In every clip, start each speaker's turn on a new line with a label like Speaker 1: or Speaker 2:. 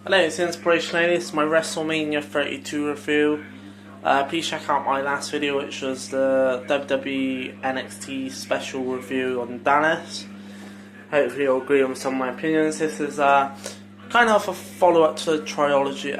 Speaker 1: Hello, it's Inspirational. This is my WrestleMania 32 review. Please check out my last video, which was the WWE NXT special review on Dallas. Hopefully you'll agree on some of my opinions. This is kind of a follow-up to the trilogy,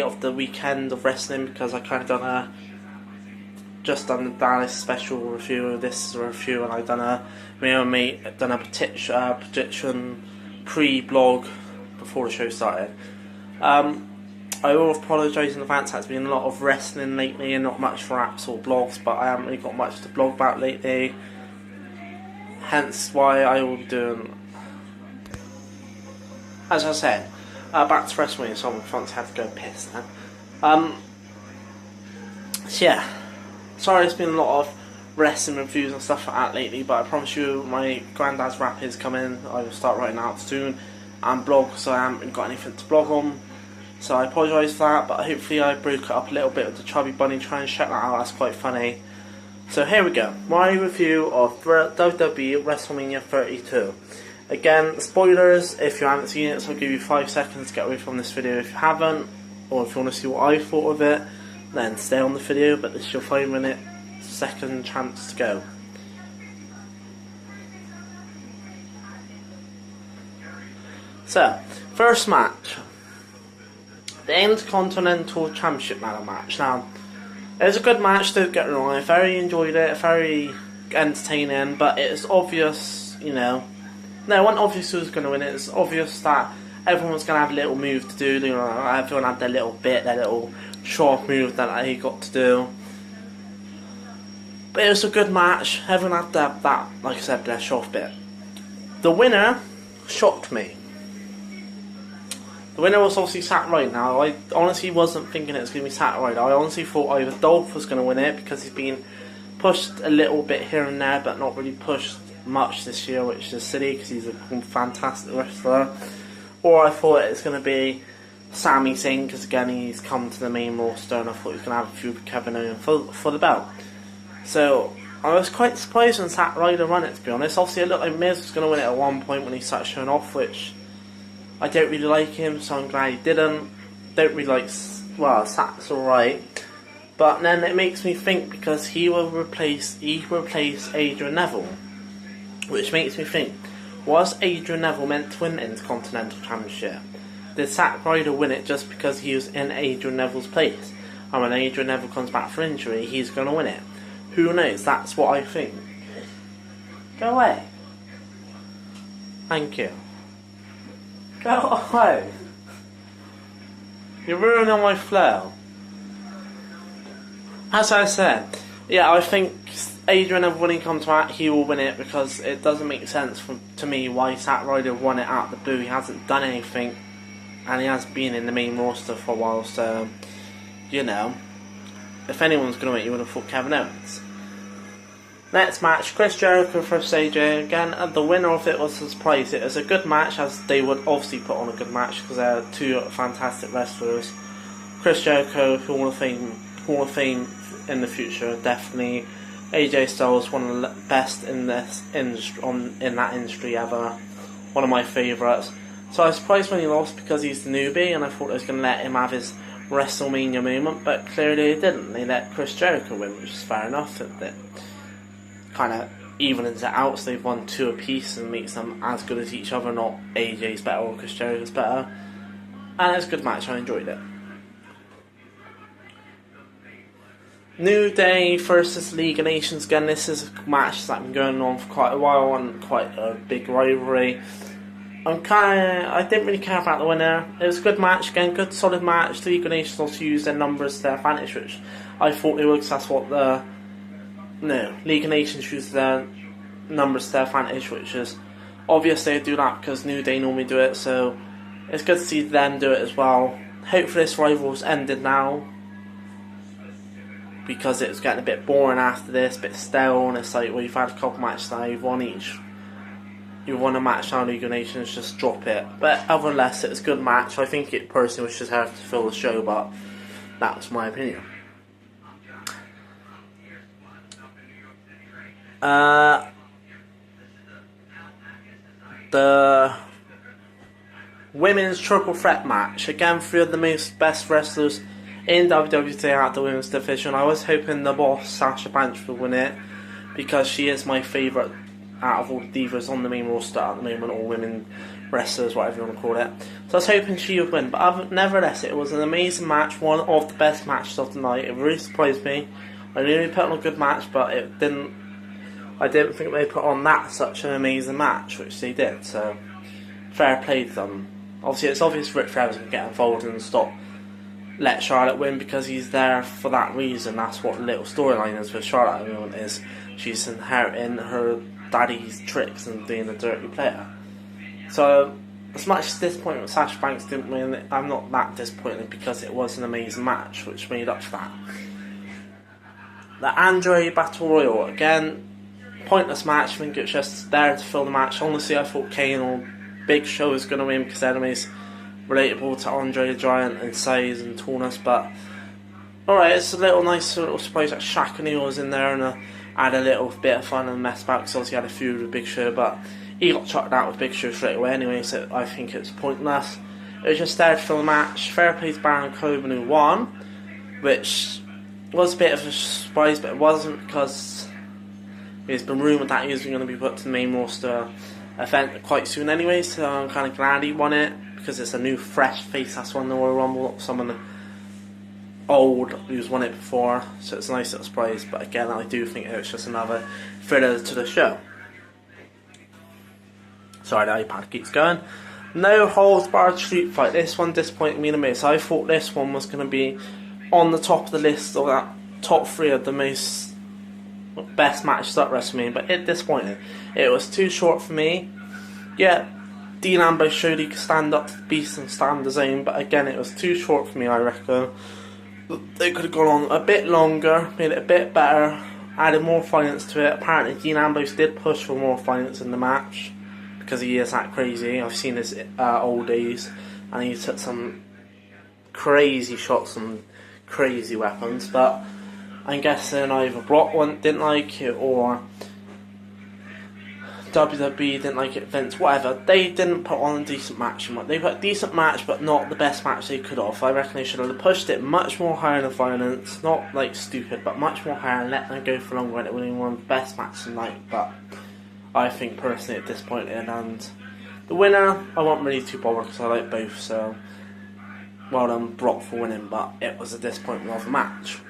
Speaker 1: of the weekend of wrestling, because I kind of done the Dallas special review. This is a review, and I've done a prediction pre-blog before the show started. I will apologise in advance. There's been a lot of wrestling lately and not much for apps or blogs, but I haven't really got much to blog about lately. Hence why I will be doing, as I said, back to WrestleMania. So I had to go piss now. So yeah, sorry, it's been a lot of wrestling reviews and stuff like that lately, but I promise you my granddad's rap is coming. I will start writing out soon and blog, so I haven't got anything to blog on, so I apologise for that, but hopefully I broke it up a little bit with the Chubby Bunny. Try and check that out, that's quite funny. So here we go, my review of WWE WrestleMania 32. Again, spoilers if you haven't seen it, so I'll give you 5 seconds to get away from this video if you haven't, or if you want to see what I thought of it, then stay on the video, but this is your 5-minute second chance to go. So, first match, the Intercontinental Championship ladder match. Now, it was a good match, don't get me wrong, I very enjoyed it, very entertaining, but it's obvious, it wasn't obvious who was going to win. It's obvious that everyone was going to have a little move to do, everyone had their little bit, their little show-off move that they got to do. But it was a good match. Everyone had that, like I said, their show-off bit. The winner shocked me. The winner was obviously Zack Ryder. Now, I honestly wasn't thinking it was going to be Zack Ryder. I honestly thought either Dolph was going to win it, because he's been pushed a little bit here and there, but not really pushed much this year, which is silly, because he's a fantastic wrestler. Or I thought it was going to be Sami Zayn, because again, he's come to the main roster, and I thought he was going to have a feud with Kevin Owens for the belt. So, I was quite surprised when Zack Ryder won it, to be honest. Obviously, it looked like Miz was going to win it at one point when he started showing off, which I don't really like him, so I'm glad he didn't. Don't really like, Zack's alright. But then it makes me think, because he replaced Adrian Neville, which makes me think, was Adrian Neville meant to win the Intercontinental Championship? Did Zack Ryder win it just because he was in Adrian Neville's place? And when Adrian Neville comes back for injury, he's going to win it? Who knows? That's what I think. Go away. Thank you. Go away. You're ruining my flow. As I said, yeah, I think Adrian Neville, when he comes back, he will win it, because it doesn't make sense to me why Zack Ryder won it out of the blue. He hasn't done anything, and he has been in the main roster for a while, so, if anyone's going to win, you would have thought Kevin Owens. Next match, Chris Jericho versus AJ. Again, the winner of it was a surprise. It was a good match, as they would obviously put on a good match, because they're two fantastic wrestlers. Chris Jericho, Hall of Fame in the future, definitely. AJ Styles, one of the best in this industry, in that industry ever. One of my favourites. So I was surprised when he lost, because he's the newbie, and I thought they was going to let him have his WrestleMania moment, but clearly they didn't. They let Chris Jericho win, which is fair enough. That kind of evens it out, so they've won 2 apiece and makes them as good as each other, not AJ's better or Chris Jericho's better. And it's a good match, I enjoyed it. New Day versus League of Nations. Again, this is a match that's been going on for quite a while, and quite a big rivalry. I didn't really care about the winner. It was a good match, again, good solid match. The League of Nations also used their numbers to their advantage, which I thought they would, because that's what League of Nations used their numbers to their advantage, which is obvious they do that because New Day normally do it, so it's good to see them do it as well. Hopefully this rivalry's ended now, because it's getting a bit boring after this, a bit stale, and it's like, well, you've had a couple matches now, you've won a match now, League of Nations, just drop it. But other than less, it was a good match. I think it personally was just have to fill the show, but that's my opinion. the women's triple threat match. Again, three of the best wrestlers in WWE at the women's division. I was hoping the boss, Sasha Banks, would win it, because she is my favourite out of all the divas on the main roster at the moment, or women wrestlers, whatever you want to call it. So I was hoping she would win, but nevertheless, it was an amazing match, one of the best matches of the night. It really surprised me. I really put on a good match, but I didn't think they put on such an amazing match, which they did, so fair play to them. Obviously, it's obvious Ric Flair's going to get involved and let Charlotte win, because he's there for that reason. That's what the little storyline is with Charlotte at the moment, is she's inheriting her daddy's tricks and being a dirty player. So, as much as disappointed that Sasha Banks didn't win, I'm not that disappointed, because it was an amazing match, which made up for that. The Andre Battle Royal, again, pointless match. I think it's just there to fill the match. Honestly, I thought Kane or Big Show was going to win, because enemies relatable to Andre the Giant in size and tallness, but alright, it's a nice little surprise that Shaq O'Neal was in there, and had a little bit of fun and messed about, because obviously he had a feud with Big Show, but he got chucked out with Big Show straight away anyway, so I think it's pointless. It was just there to fill the match. Fair play to Baron Corbin, who won, which was a bit of a surprise, but it wasn't, because it's been rumoured that he was going to be put to the main roster event quite soon anyway, so I'm kind of glad he won it, because it's a new fresh face that's won the Royal Rumble, not someone old who's won it before, so it's a nice little surprise. But again, I do think it's just another filler to the show. Sorry, the iPad keeps going. No holds barred street fight. This one disappointed me in a minute. I thought this one was going to be on the top of the list, of that top three of the best matches at WrestleMania, but it disappointed. It was too short for me. Yeah, Dean Ambrose showed he could stand up to the beast and stand his own, but again, it was too short for me, I reckon. They could have gone on a bit longer, made it a bit better, added more violence to it. Apparently, Dean Ambrose did push for more violence in the match, because he is that crazy. I've seen his old days, and he took some crazy shots and crazy weapons, but I'm guessing either Brock didn't like it, or WWE didn't like it, Vince, whatever. They didn't put on a decent match. They put a decent match, but not the best match they could have. I reckon they should have pushed it much more higher in the violence, not like stupid, but much more higher, and let them go for longer, and it would have been one of the best matches tonight. But I think personally it's disappointing, and the winner, I wasn't really too bothered, because I like both, so well done Brock for winning, but it was a disappointment of a match.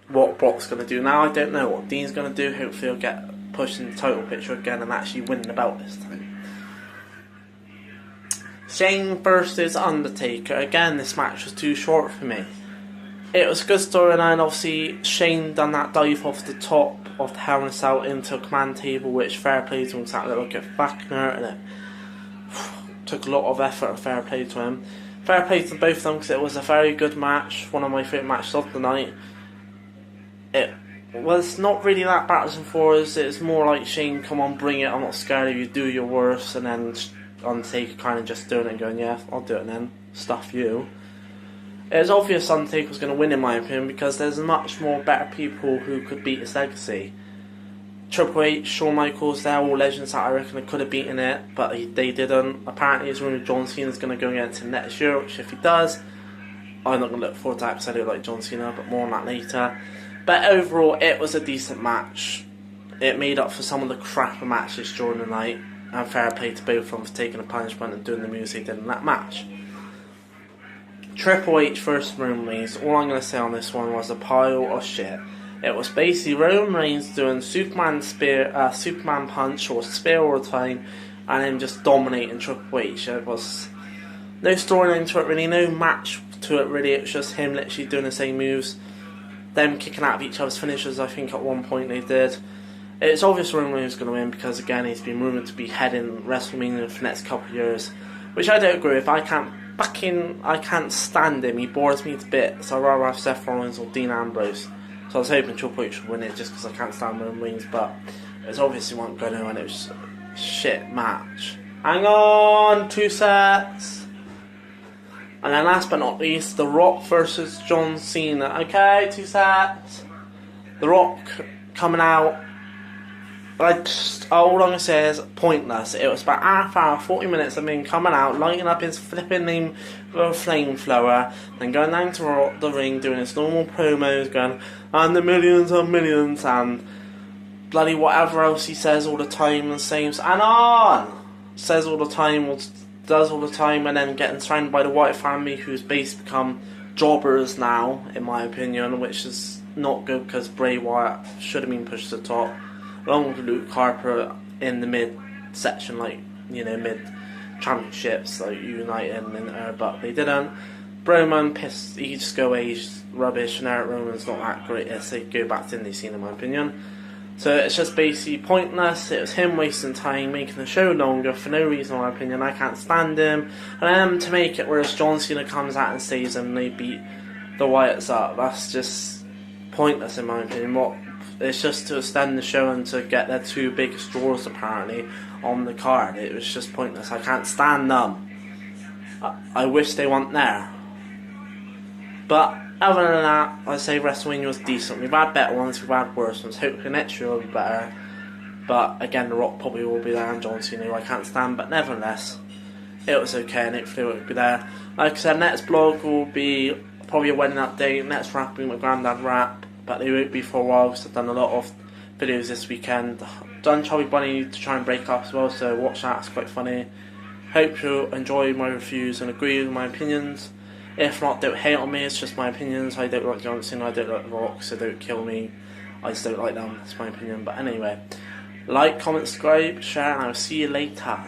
Speaker 1: What Brock's going to do now, I don't know. What Dean's going to do, hopefully he'll get pushed in the title picture again and actually win the belt this time. Shane versus Undertaker. Again, this match was too short for me. It was a good storyline. Obviously, Shane done that dive off the top of the Hell in a Cell into a command table, which fair play to him, exactly like a Fackner, and it took a lot of effort and fair play to him. Fair play to both of them, because it was a very good match, one of my favourite matches of the night. It was not really that backwards and forwards. It's more like, Shane, come on, bring it, I'm not scared of you, do your worst, and then Undertaker kind of just doing it and going, yeah, I'll do it then, stuff you. It was obvious Undertaker was going to win, in my opinion, because there's much more better people who could beat his legacy. Triple H, Shawn Michaels, they're all legends that I reckon could have beaten it, but they didn't. Apparently it's rumored John Cena's going to go against him next year, which if he does, I'm not going to look forward to that, because I do like John Cena, but more on that later. But overall, it was a decent match. It made up for some of the crapper matches during the night, and fair play to both of them for taking a punishment and doing the moves they did in that match. Triple H versus Roman Reigns. All I'm going to say on this one was a pile of shit. It was basically Roman Reigns doing Superman punch or spear all the time, and him just dominating Triple H. It was no storyline to it really, no match to it really. It was just him literally doing the same moves, them kicking out of each other's finishes. I think at one point they did. It's obvious Roman Reigns is going to win, because again he's been rumoured to be heading WrestleMania for the next couple of years, which I don't agree with. I can't stand him. He bores me to bits. So I'd rather have Seth Rollins or Dean Ambrose. So I was hoping Triple H would win it, just because I can't stand Roman Reigns, but it's obviously wasn't going to win. It was a shit match. Hang on, 2 sets. And then last but not least, The Rock versus John Cena. Okay, 2 sets. The Rock coming out all I'm gonna say is pointless. It was about half hour, 40 minutes of him coming out, lighting up his flipping name with a flamethrower, then going down to the ring, doing his normal promos, going, and the millions and millions, and bloody whatever else he says all the time, and says, and on! Says all the time, or does all the time, and then getting surrounded by the Wyatt family, who's basically become jobbers now, in my opinion, which is not good, because Bray Wyatt should have been pushed to the top, along with Luke Harper in the mid section, like, you know, mid championships, like United and but they didn't. Roman pissed, he just go age rubbish, and Eric Roman's not that great as they go back to indie scene, in my opinion. So it's just basically pointless. It was him wasting time, making the show longer for no reason, in my opinion. I can't stand him. And to make it whereas John Cena comes out and saves him, they beat the Wyatts up. That's just pointless, in my opinion. It's just to extend the show and to get their two biggest draws apparently on the card. It was just pointless. I can't stand them. I wish they weren't there. But other than that, I'd say WrestleMania was decent. We've had better ones, we've had worse ones. Hopefully next year will be better. But again, The Rock probably will be there, and John Cena, who I can't stand. But nevertheless, it was okay, and hopefully it will be there. Like I said, next blog will be probably a wedding update. Next wrap will be my granddad wrap. But they won't be for a while because I've done a lot of videos this weekend. Done Chubby Bunny to try and break up as well, so watch that, it's quite funny. Hope you'll enjoy my reviews and agree with my opinions. If not, don't hate on me, it's just my opinions. I don't like John Cena, I don't like The Rock, so don't kill me. I just don't like them, that's my opinion. But anyway, like, comment, subscribe, share, and I'll see you later.